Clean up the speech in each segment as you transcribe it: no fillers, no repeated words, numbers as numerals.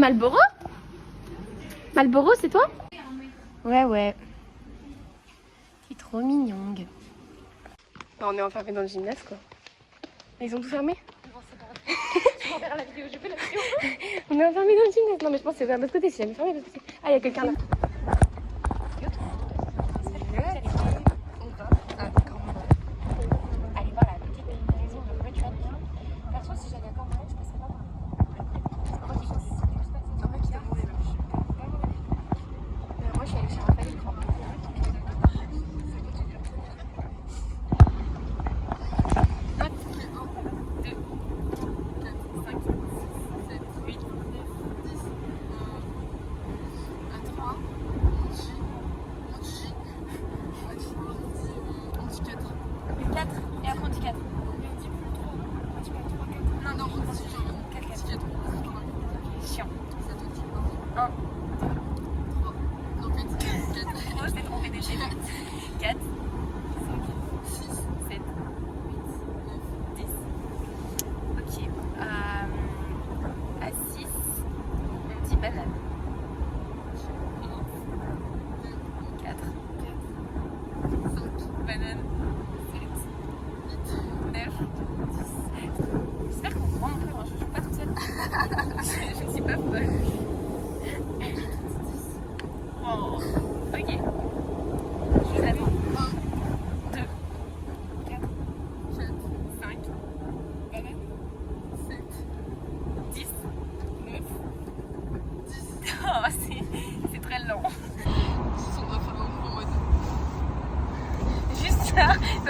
Malboro? Malboro, c'est toi? Ouais, ouais. T'es trop mignon. Bah, on est enfermés dans le gymnase, quoi. Ils ont tout fermé? Je vais en faire la vidéo, je fais la vidéo. On est enfermés dans le gymnase. Non, mais je pense que c'est vers l'autre côté, c'est jamais fermé de l'autre côté. Ah, il y a quelqu'un là.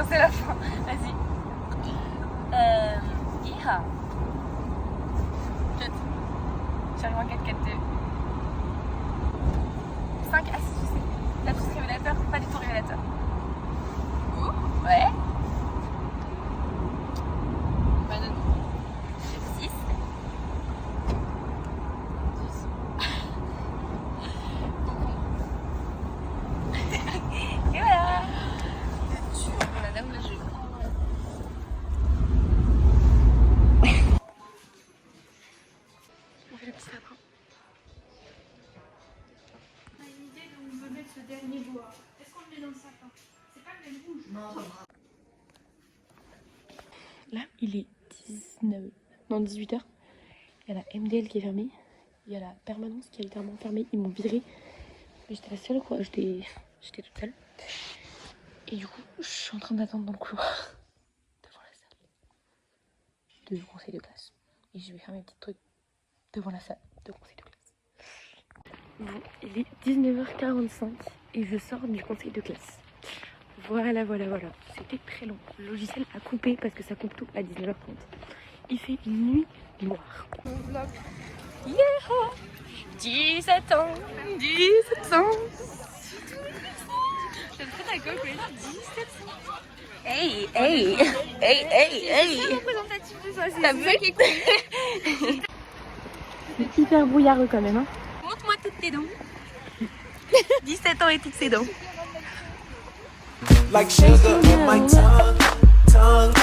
C'est la fin, vas-y. Iha. 4. J'arrive en 4, 4, 2. 5, ah si, je sais. La trousse révélateur, pas du tout révélateur. Ouais. Banane. 6. 10. Et voilà. On fait le petit sapin. On a une idée d'où on veut mettre ce dernier bois. Est-ce qu'on le met dans le sapin? C'est pas le même rouge. Non, ça va. Là, il est 19... Non, 18h. Il y a la MDL qui est fermée. Il y a la permanence qui est littéralement fermée. Ils m'ont virée. Mais j'étais la seule, quoi. J'étais toute seule. Et du coup, je suis en train d'attendre dans le couloir. Devant la salle de conseil de classe. Et je vais faire mes petits trucs devant la salle de conseil de classe. Bon, il est 19h45 et je sors du conseil de classe. Voilà. C'était très long. Le logiciel a coupé parce que ça coupe tout à 19h30. Il fait une nuit noire. Mon vlog. Yeah! 17 ans. 17 ans. J'aime trop ta coque, 17 ans. Hey! C'est représentatif de ça, c'est ça qui est cool. C'est hyper brouillard quand même, hein. Montre-moi toutes tes dents. 17 ans et toutes ses dents. Like sugar in my tongue.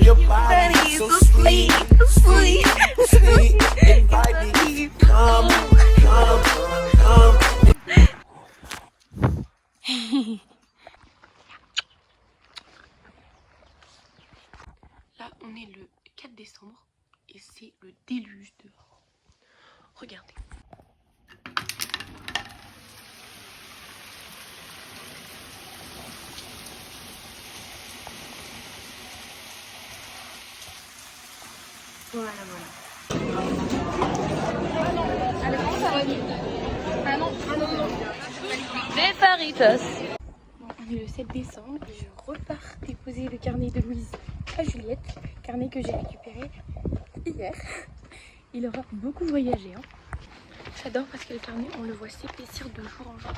Your body is so sweet. Invite me, come. Là, on est le 4 décembre et c'est le déluge dehors. Regardez. Voilà. Des faritas. Bon, on est le 7 décembre et je repars déposer le carnet de Louise à Juliette. Carnet que j'ai récupéré hier. Il aura beaucoup voyagé. Hein. J'adore parce que le carnet, on le voit s'épaissir de jour en jour.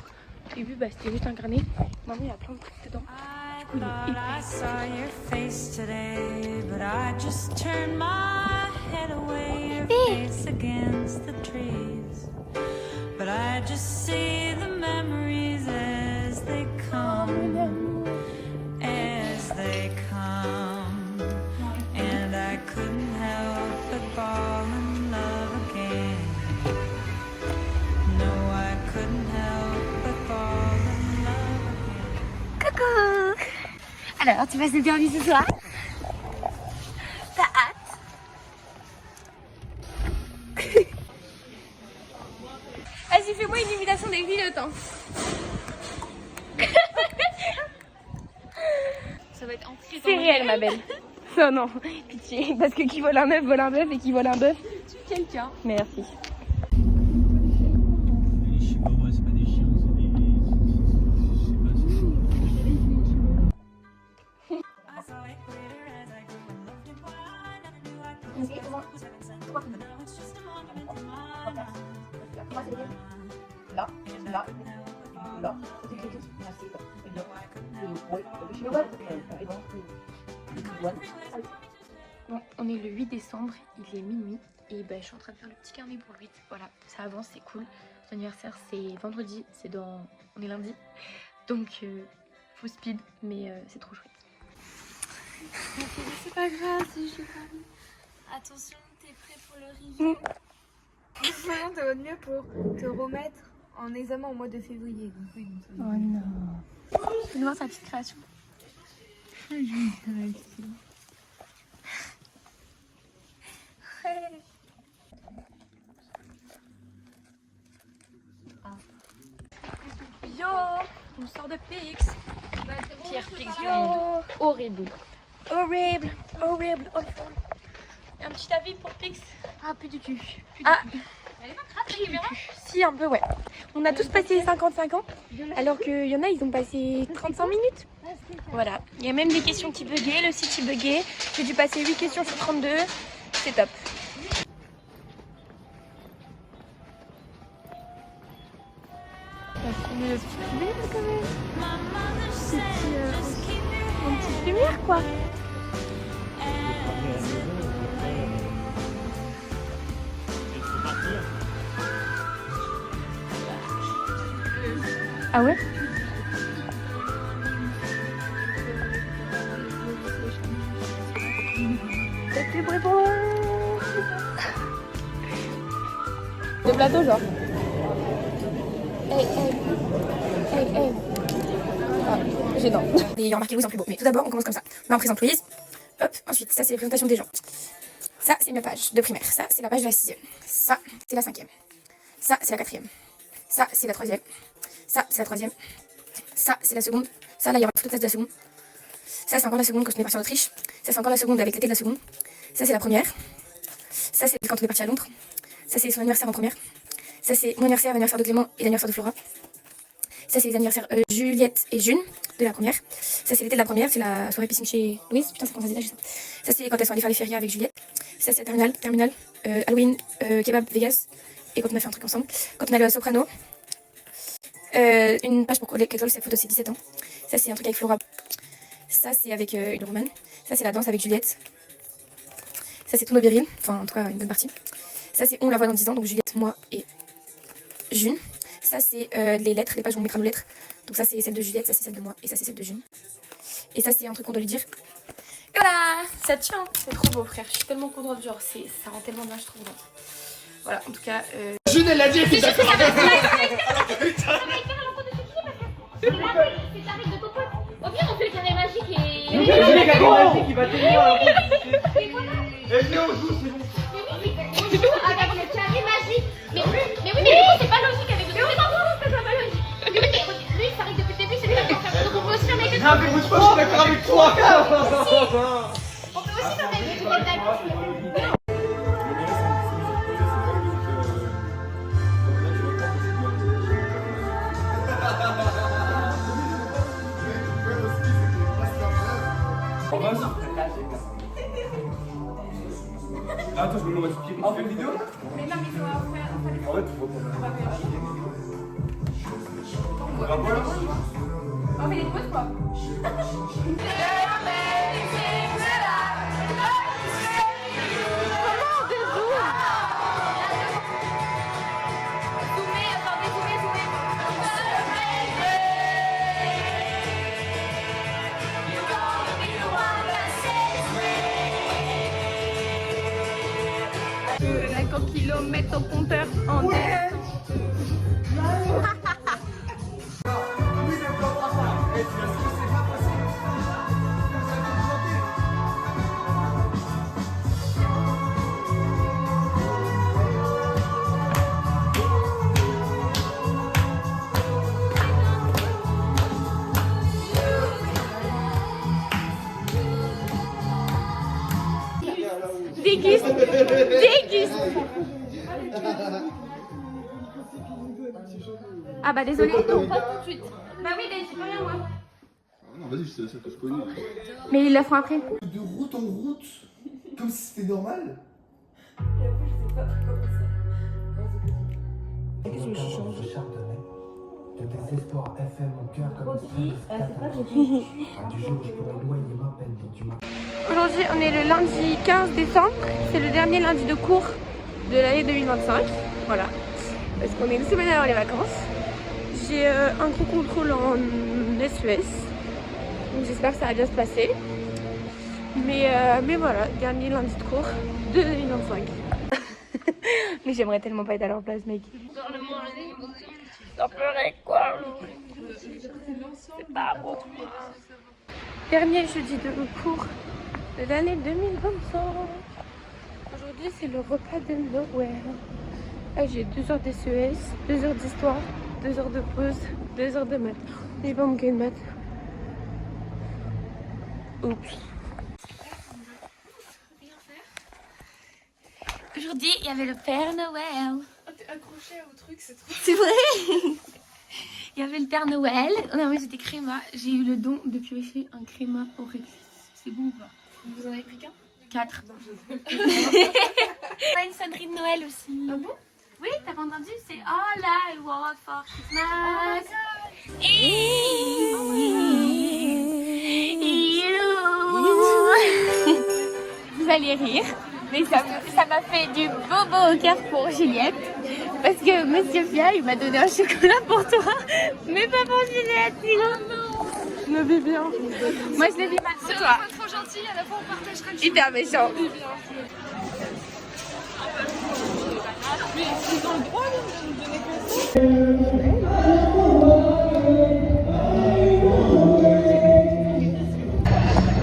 Au début, c'était juste un carnet. Maintenant, il y a plein de trucs dedans. Du coup, il But I just see the memories as they come, and I couldn't help but fall in love again. Alors, tu passes le permis ce soir? T'as hâte? Vas-y, fais-moi une imitation des pilotes. Hein. Ça va être en C'est réel, ma belle. Non, non, pitié. Parce que qui vole un œuf vole un bœuf et qui vole un bœuf tue quelqu'un. Merci. Les chihuahuas, c'est pas des chiens, c'est des. Je sais pas, I saw it glitter as I grew and loved it, but I never knew I could get to 7 cents. But now it's just a monument in my mind. Là, là, là. Bon, on est le 8 décembre, il est minuit et ben, je suis en train de faire le petit carnet pour le 8. Voilà, ça avance, c'est cool. Son anniversaire c'est vendredi, on est lundi. Donc full speed, mais c'est trop chouette. C'est pas grave si je l'ai pas mis. Attention, t'es prêt pour le review? Maintenant, ça va de mieux pour te remettre en examen au mois de février. Donc, oui, donc ça va. Oh non. Fais-nous voir ta petite création. Yo, on sort de Pix. Pierre Pix du monde. Horrible. Horrible, horrible, horrible. Un petit avis pour Pix? Ah, plus du cul. Ah, Elle est pas crade la caméra? si, un peu, ouais. On a tous passé 55 ans, alors qu'il y en a, ils ont passé 35 minutes. Voilà. Il y a même des questions qui buguaient, le site il buguait. J'ai dû passer 8 questions sur 32. C'est top. My mother said, just keep your Une head petite lumière, quoi. Ah ouais? T'es prêt pour le plateau, genre. Hey. Ah, gênant. Et remarquez-vous, c'est plus beau. Mais tout d'abord, on commence comme ça. Là, on présente Louise. Hop, ensuite, ça, c'est la présentation des gens. Ça, c'est ma page de primaire. Ça, c'est la page de la 6e. Ça, c'est la 5e. Ça, c'est la 4e. Ça, c'est la 3e. Ça, c'est la 3e. Ça, c'est la seconde. Ça, là, il y aura une photo de classe de la seconde. Ça, c'est encore la seconde quand on est parti en Autriche. Ça, c'est encore la seconde avec l'été de la seconde. Ça, c'est la première. Ça, c'est quand on est parti à Londres. Ça, c'est son anniversaire en première. Ça, c'est mon anniversaire, l'anniversaire de Clément et l'anniversaire de Flora. Ça, c'est les anniversaires Juliette et June de la première. Ça, c'est l'été de la première, c'est la soirée piscine chez Louise. Putain, c'est quand ça se détache, ça. Ça, c'est quand elles sont allées faire les férias avec Juliette. Ça, c'est la terminale, Halloween, kebab, Vegas. Et quand on a fait un truc ensemble. Quand on allait au Soprano. Une page pour coller l'école, cette photo, c'est 17 ans. Ça, c'est un truc avec Flora. Ça, c'est avec une romane. Ça, c'est la danse avec Juliette. Ça, c'est tout nos virils. Enfin, en tout cas, une bonne partie. Ça, c'est On la voit dans 10 ans. Donc, Juliette, moi et June. Ça, c'est les lettres, les pages où on mettra nos lettres. Donc, ça, c'est celle de Juliette. Ça, c'est celle de moi. Et ça, c'est celle de June. Et ça, c'est un truc qu'on doit lui dire. Et voilà, ça tient. C'est trop beau, frère. Je suis tellement contente. Genre, ça rend tellement bien, je trouve. Voilà, en tout cas. June, elle l'a dit, elle était d'accord avec moi. C'est ta règle de ton pote. Au pire, on fait le carré magique et. C'est le gars magique qui va tenir. Et viens, on joue, c'est bon. Avec le carré magique. Mais oui, mais du coup, c'est pas logique avec le. Mais oui, non, c'est pas logique. Mais oui, mais lui, ça règle depuis le début, c'est pas comme ça. Donc on peut aussi faire avec le. Non, mais bouge pas, je suis d'accord avec toi. On peut aussi faire avec le d'accord. Attends, je me mets sur pied. On fait une vidéo là? Mais non, mais il faut faire. En fait, faut On fait des pauses quoi. Kilomètres au compteur en l'air. Ah bah désolé, non, pas tout de suite. Bah oui, mais j'ai pas rien moi. Non, vas-y, c'est la seule que je connais. Mais ils le feront après. De route en route, comme si c'était normal. Qu'est-ce que je change de Chardonnay, de tes espoirs FM mon cœur comme du jour où je pourrais éloigner ma peine dont tu m'as. Aujourd'hui, on est le lundi 15 décembre. C'est le dernier lundi de cours de l'année 2025. Voilà. Parce qu'on est une semaine avant les vacances. J'ai un gros contrôle en SES. Donc j'espère que ça va bien se passer. Mais voilà, dernier lundi de cours de 2025. Mais j'aimerais tellement pas être à leur place, mec. Ça ferait quoi? C'est pas bon. Dernier jeudi de cours de l'année 2025. Aujourd'hui, c'est le repas de Noël. Ah, j'ai 2 heures d'SES, 2 heures d'histoire, 2 heures de pause, 2 heures de maths. J'ai pas manqué de maths. Oups. Aujourd'hui, il y avait le Père Noël. Oh, t'es accroché au truc, c'est trop. C'est vrai. Il y avait le Père Noël. Non mais j'étais créma. J'ai eu le don de piocher un créma au Rex. C'est bon ou pas? Vous en avez pris qu'un? 4. On a une sonnerie de Noël aussi. Ah bon? Oui, t'as pas entendu? C'est All I Want for Christmas. Vous allez rire, mais ça m'a fait du bobo au cœur pour Juliette. Parce que Monsieur Fia, il m'a donné un chocolat pour toi, mais pas pour Juliette, sinon non. Je le vis bien. Moi je le vis mal pour toi. C'est trop gentil, à la fois on partagera le Hyper méchant. Mais ils ont le droit de nous donner que ça.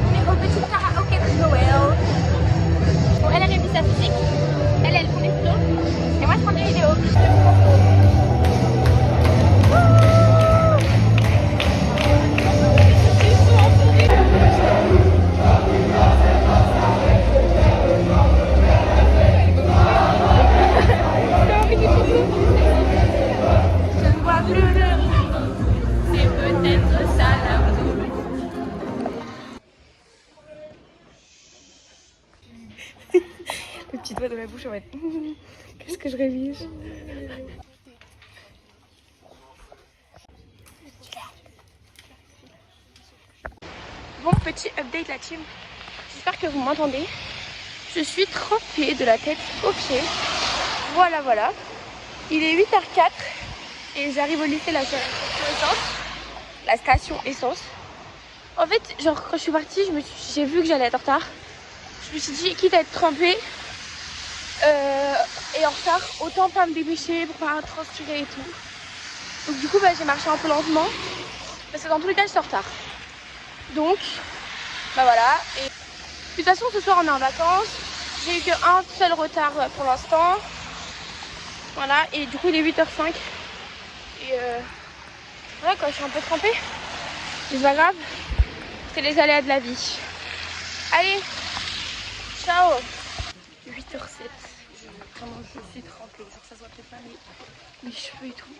On est au petit karaoké de Noël. Bon, elle a réussi sa physique, elle prend des photos, et moi je prends des vidéos. Je ne vois plus le... C'est peut-être ça là. Le petit doigt dans la bouche en mode qu'est-ce que je révise. Bon, petit update la team. J'espère que vous m'entendez. Je suis trempée de la tête aux pieds. Voilà, voilà. Il est 8h04 et j'arrive au lycée, la station essence. En fait, genre quand je suis partie, j'ai vu que j'allais être en retard. Je me suis dit, quitte à être trempée et en retard, autant pas me dépêcher pour pas transpirer et tout. Donc du coup, bah, j'ai marché un peu lentement parce que dans tous les cas, je suis en retard. Donc, bah voilà. Et de toute façon, ce soir, on est en vacances. J'ai eu qu'un seul retard pour l'instant. Voilà, et du coup, il est 8h05. Et ouais, quoi, je suis un peu trempée. Mais c'est pas grave. C'est les aléas de la vie. Allez, ciao. 8h07. Vraiment, je suis trempée. Genre, ça se voit peut-être pas, mais mes cheveux et tout.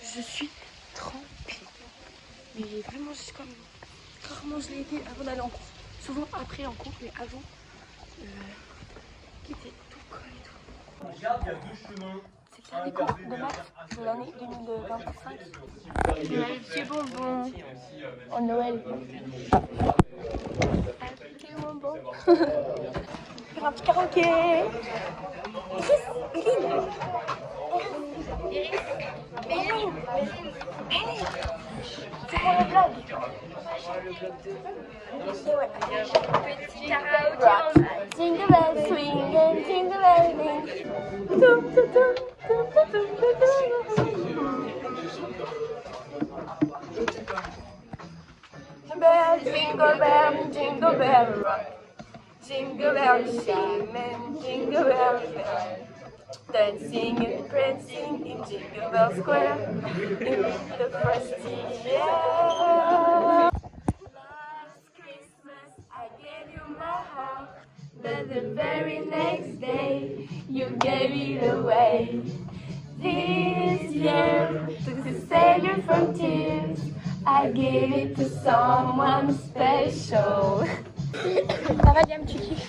Je suis trempée. Mais vraiment, je suis comme... Rarement je l'ai été avant d'aller en cours. Souvent après en cours, mais avant, qui était tout collé et tout. Regarde, il y a 2 chemins. C'est bien des cours de maths de l'année 2025. Il y a les petits bonbons en Noël. Petits bonbons. Faire un petit karaoké. Iris, Méline. C'est pour les blagues. Petit karaoké. Jingle bells swing and jingle bells ring. Toum, toum, toum, toum, toum, toum, Jingle bell, jingle bell rock. Jingle bell chime and jingle bell bell. Dancing and prancing in Jingle Bell Square in the frosty air. Last Christmas I gave you my heart. But the very next day, you gave it away. This year, to save you from tears, I gave it to someone special. Ça va, Liam, tu kiffes?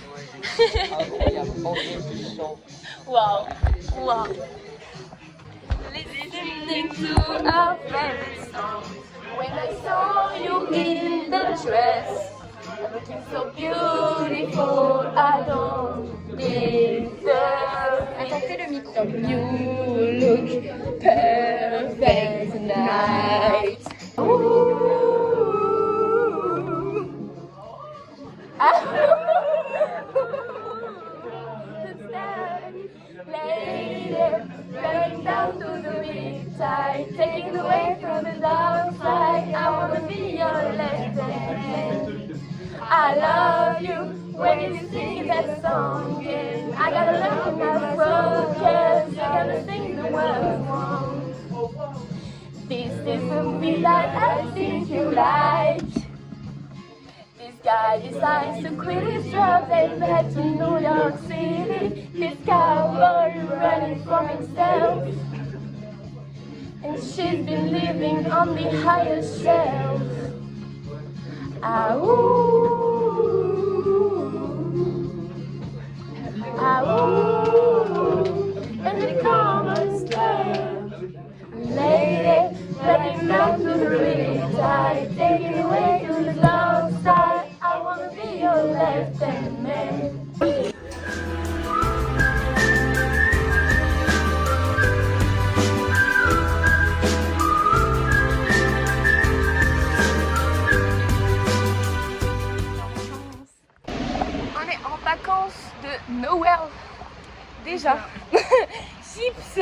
Wow, wow. Listening to our favorite song. When I saw you in the dress, looking so beautiful, I don't deserve. Attends, fais le micro. You look perfect tonight. Running down to the riptide, taking away from the dark side. I wanna be your left hand. I love you when you sing that song again. I gotta learn my focus. I gotta sing the words wrong. This is the beat that I think you like. This guy decides to quit his job and head to New York City. This cowboy running from himself, and she's been living on the highest shelf. Ah, and the commerce club. Lady, let him down to the riptide, take it away to the dark side. I wanna be your left-hand man. On est en vacances de Noël. Déjà. Chips.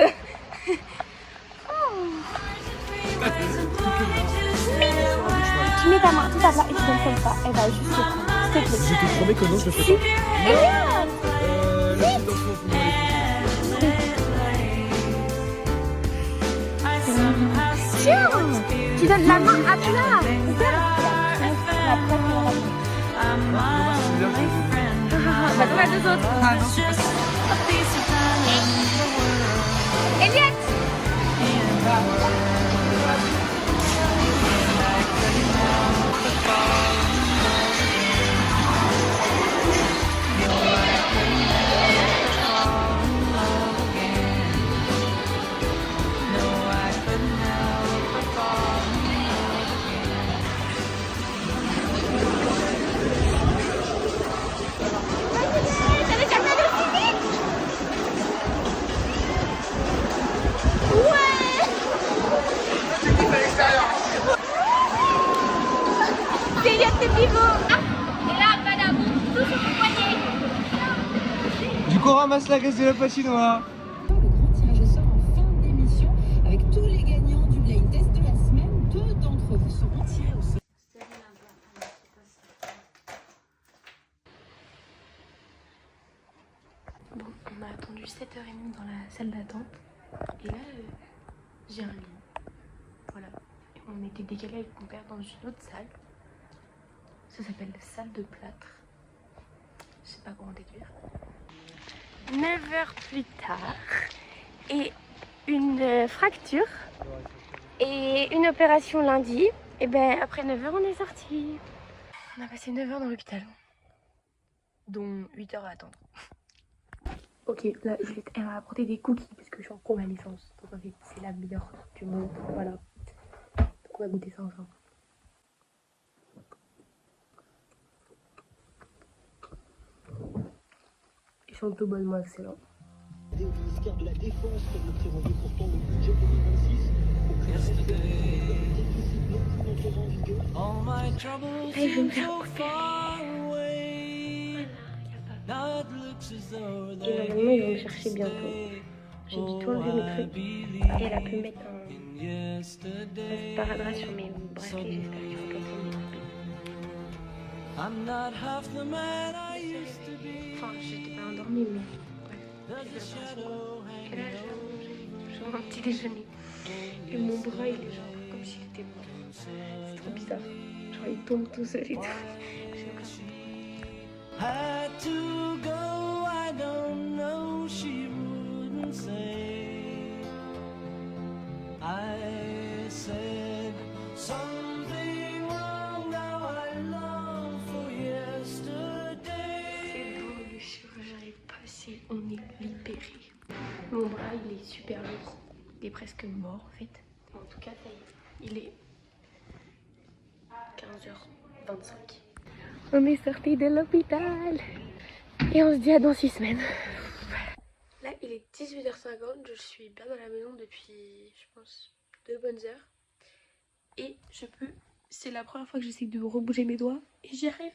Tu mets ta main tout à plat et tu donnes comme ça. Elle va juste te prendre. S'il te plaît. Je te promets que non, je le fais pas. Tiens, tu donnes la main à plat. Bah, donne à deux autres. Ah non, c'est pas ça. Elliot. Du coup, on ramasse la graisse de la patinoire. Le grand tirage au sort en fin d'émission avec tous les gagnants du blind test de la semaine. 2 d'entre vous seront tirés au sort. Bon, on a attendu 7h30 dans la salle d'attente. Et là, j'ai un lit. Voilà. Et on était décalé avec mon père dans une autre salle. Ça s'appelle la salle de plâtre. Je sais pas comment déduire. 9 heures plus tard. Et une fracture. Et une opération lundi. Et ben après 9 heures, on est sorti. On a passé 9 heures dans l'hôpital. Dont 8 heures à attendre. Ok, là, elle m'a apporté des cookies parce que je suis en convalescence. Donc en fait, c'est la meilleure du monde. Voilà. Donc on va goûter ça ensemble. Ils sont tout bonnement excellents. Au ministère de la Défense, comme le prévoyait pourtant le budget 2026, Allez, je vais me faire couper. Et normalement, ils vont me chercher bientôt. J'ai dit tout enlever mes trucs. Et elle a pu mettre un sparadrap sur mes bracelets. J'espère qu'ils vont pas me tromper. Enfin, j'étais pas endormie, mais bref. Et là, je mange un petit déjeuner. Et mon bras, il est genre comme s'il était mort. C'est trop bizarre. Genre, il tombe tout seul et tout. had to go, I don't know, she wouldn't say. I said something wrong, now I long for yesterday. C'est bon, le chirurgien est passé, on est libéré. Mon bras il est super lourd, il est presque mort en fait. En tout cas ça y est, il est 15h25. On est sorti de l'hôpital et on se dit à dans 6 semaines. Là il est 18h50, je suis bien dans la maison depuis je pense 2 bonnes heures. Et je peux, c'est la première fois que j'essaie de rebouger mes doigts et j'y arrive.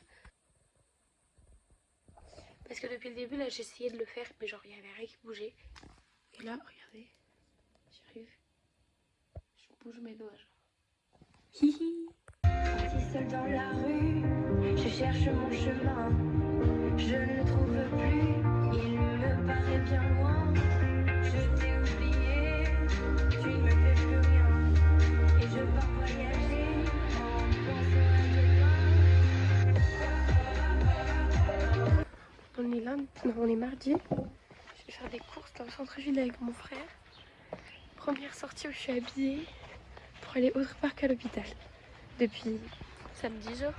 Parce que depuis le début là j'essayais de le faire mais genre il n'y avait rien qui bougeait. Et là regardez, j'arrive, je bouge mes doigts genre. Hihi. Assis seul dans la rue, je cherche mon chemin. Je ne le trouve plus, il me paraît bien loin. Je t'ai oublié, tu ne me fais plus rien. Et je pars voyager en pensant à demain. On est lundi, non on est mardi. Je vais faire des courses dans le centre-ville avec mon frère. Première sortie où je suis habillée pour aller autre part qu'à l'hôpital. Depuis samedi genre.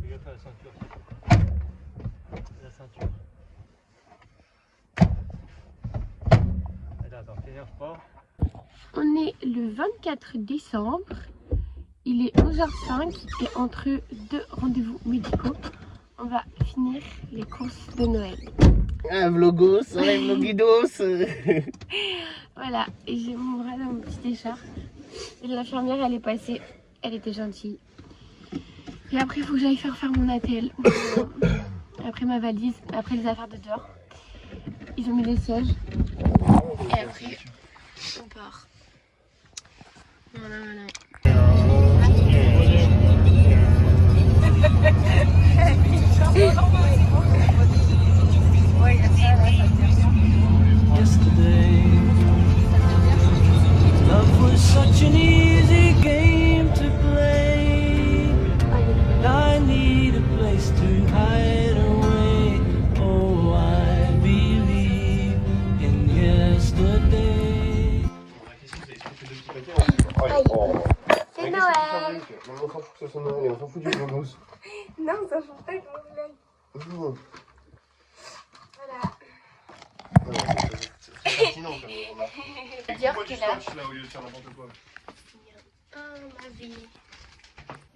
Fais gaffe à la ceinture. La ceinture. Allez, attends, t'énerve pas. On est le 24 décembre. Il est 11h05 et entre deux rendez-vous médicaux, on va finir les courses de Noël. Un vlogos, un vlogidos. Voilà, et j'ai mon bras dans mon petit écharpe. Et l'infirmière, elle est passée, elle était gentille. Et après, il faut que j'aille faire mon attel. Après ma valise, après les affaires de dehors. Ils ont mis les sièges. Et après, on part. Voilà, voilà. Yesterday, love was such an easy game to play. I need a place to hide away. Oh, I believe in yesterday. C'est Noël! On s'en fout que ça soit Noël, on s'en fout du vlogos. Non, ça change pas comment je l'aime. Non. Voilà. C'est pertinent quand même, remarque. Dire Pourquoi que tu là. scotches là au lieu de faire n'importe quoi? Oh ma vie.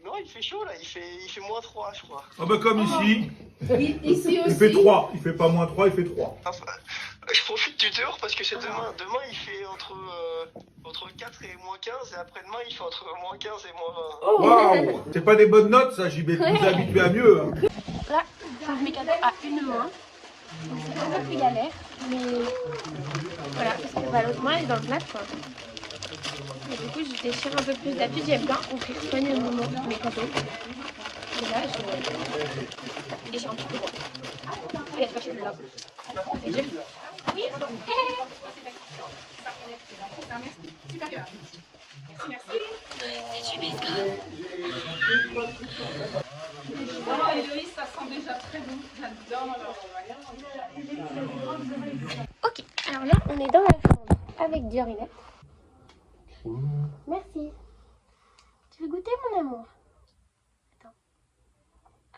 Non, il fait chaud là, il fait moins 3 je crois. Ah bah comme ici, Ici il fait 3, il fait pas moins 3, il fait 3. Enfin, je profite du dehors parce que c'est demain. Demain il fait entre 4 et moins 15 et après-demain il fait entre moins 15 et moins 20. Waouh, c'est pas des bonnes notes ça, JB, tu nous es habitué à mieux. Hein. Là, j'ouvre mes cadeaux à une main. Donc c'est un peu plus galère. Mais voilà, parce que bah, l'autre main est dans le plat quoi. Et du coup, je déchire un peu plus. D'habitude, j'aime bien ouvrir soigneusement mes cadeaux. Et là, je déchire un petit peu. Et est-ce que je suis là? Et je... Oui, ok, alors là, on est dans la chambre avec Diorinette. Merci. Tu veux goûter mon amour? Attends.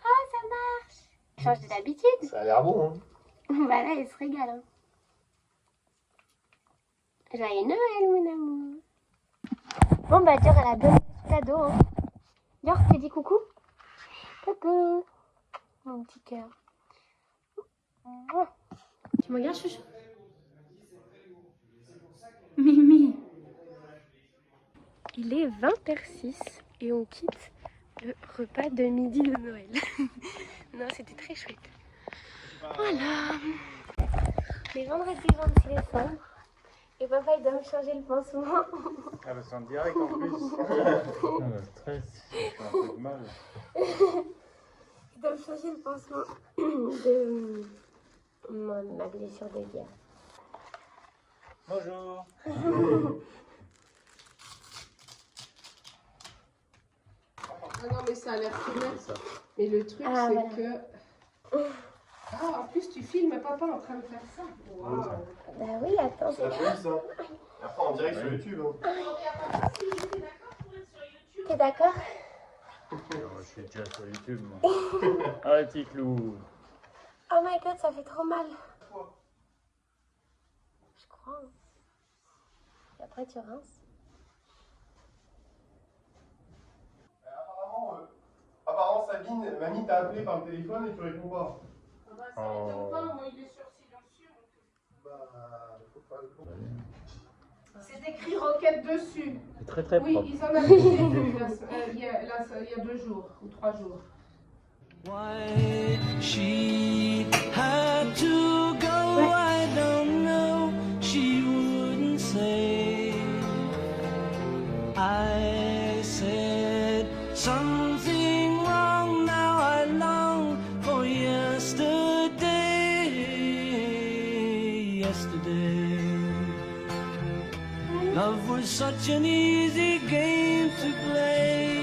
Oh, ça marche. Change de d'habitude. Ça a l'air bon, hein. Bah là, il se régale. Hein. Joyeux Noël, mon amour. Bon, bah, Dior, elle a donné son cadeau. Hein. Dior, tu dis coucou? Coucou. Mon petit cœur. Tu me regardes, chouchou? Mimi. Il est 20h06 et on quitte le repas de midi de Noël. Non, c'était très chouette. Voilà. On est vendredi 26 décembre et papa il doit me changer le pansement. Ah bah c'est en direct en plus. Ah bah stress, j'ai un peu de mal. Il doit me changer le pansement de ma blessure de hier. Bonjour. Non, mais ça a l'air filmé. Mais le truc, Ah, c'est voilà. que... Ah, en plus, tu filmes papa en train de faire ça. Wow. Bah oui, attends. C'est la police, hein. Après, en direct sur YouTube. Hein. T'es d'accord? Je suis déjà sur YouTube, moi. Ah, petit clou. Oh my god, ça fait trop mal. Je crois. Hein. Et après, tu rinces. Apparemment, Sabine, mamie t'a appelé par le téléphone et tu réponds pas. Ah bah, ça m'étonne pas, moi, il est sur silencieux. Bah, faut pas le coup. C'est écrit Roquette dessus. C'est très très Oui, propre. ils en avaient dit il y a 2 jours ou 3 jours. Why she had to go, I don't know. She wouldn't say. I said something wrong. Now I long for yesterday. Yesterday, love was such an easy game to play.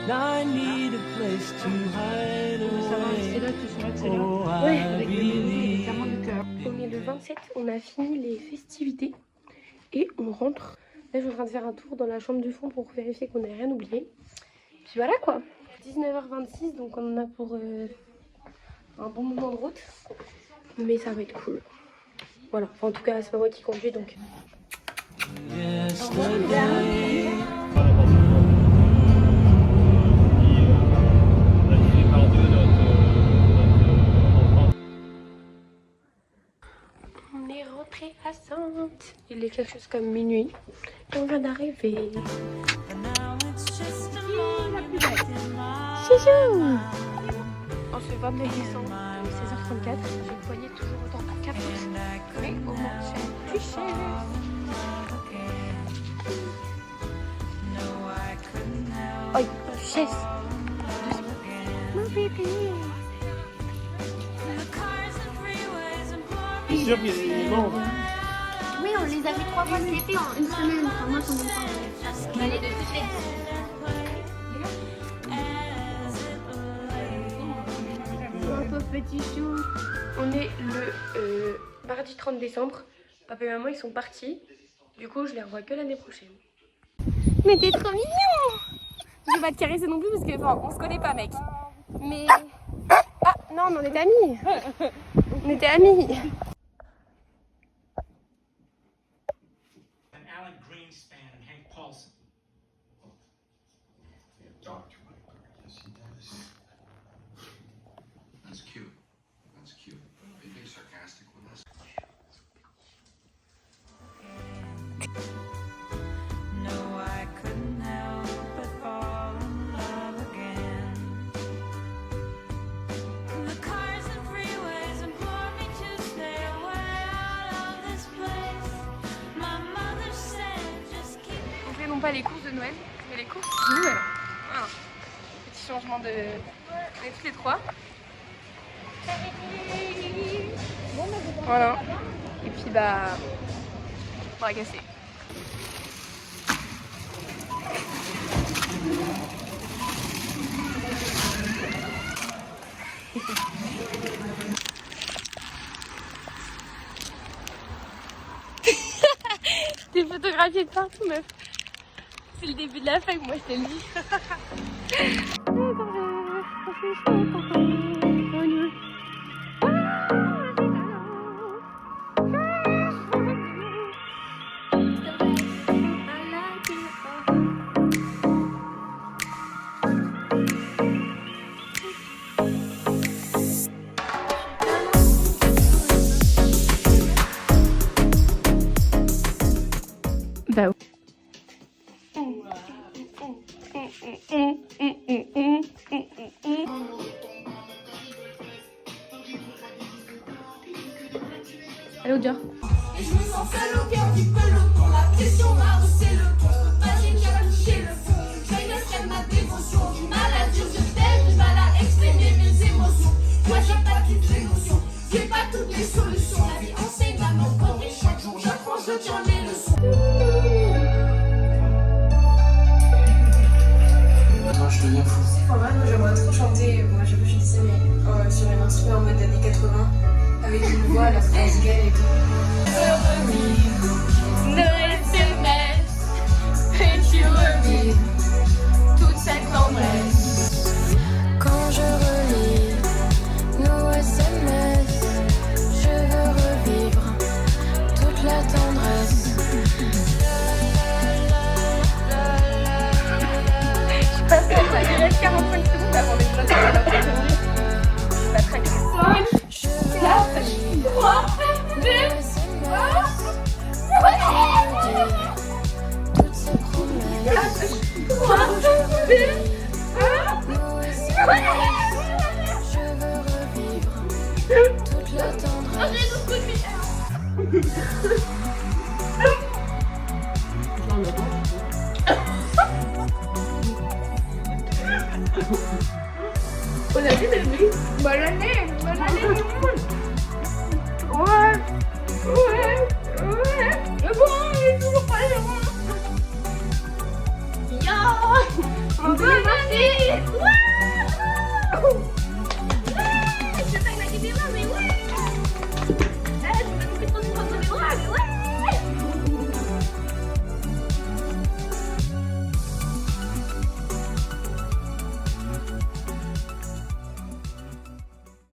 Now I need a place to hide away. Oh, I believe. On est le 27, on a fini les festivités et on rentre. Là, je suis en train de faire un tour dans la chambre du fond pour vérifier qu'on n'ait rien oublié. Puis voilà quoi. 19h26, donc on en a pour un bon moment de route. Mais ça va être cool. Voilà, enfin, en tout cas, c'est pas moi qui conduis donc. Yesterday. On est rentré à Sainte. Il est quelque chose comme minuit. Et on vient d'arriver. Chouchou! En ce 22 décembre, 16h34, j'ai le poignet toujours autant à 4 pouces. Mais au moins, c'est plus cher. Oh, une chaise. Mon bébé. C'est sûr qu'ils vendent. Oui, on les a vus 3 fois cet été en une semaine. Enfin, moi, j'en ai pas. On allait de toutes les pauvre petit chou. On est le mardi 30 décembre. Papa et maman, ils sont partis. Du coup, je les revois que l'année prochaine. Mais t'es trop mignon! Je vais pas te caresser non plus parce que enfin, on se connaît pas, mec. Mais. Ah non, mais on était amis! On était amis! Alan Greenspan and Hank Paulson. Doctor, yes, he does. That's cute. That's cute. Be being sarcastic with us. No, I couldn't help but fall in love again. The cars and freeways implore me to stay away out of this place. My mother said just keep. On fait non pas les courses de Noël, mais les courses de Noël. Voilà. Petit changement de. On est tous les 3. Voilà. Et puis bah. On va casser. T'es photographiée de partout, meuf. C'est le début de la fête, moi je te le dis. Bah oui. Allô, Dior. Et je me sens seule au cœur du peloton. La pression m'a haussé le ton. Je peux pas dire qu'à toucher le fond. J'ai une ma dévotion. Du mal à dire je t'aime, du mal à exprimer mes émotions. Moi j'ai pas toutes les notions, j'ai pas toutes les solutions. La vie enseigne à m'encore et chaque jour j'apprends, je tiens les leçons. Moi, je deviens fou. En vrai, moi j'aimerais trop chanter, bon à chaque fois je dis ça, mais sur une instrument en mode années 80, avec une voix à la phrase gale et tout. Nos SMS, et tu revis toute cette tendresse. Quand je relis nos SMS, je veux revivre toute la tendresse. Je passe entre les rêves 45 secondes avant les choses à l'heure de c'est pas très bien. 5, 4, 3, 2, Bonne année, bébé. Bonne année. Bonne année, tout le monde. Ouais. Mais bon, il est toujours pas là. Bonne année.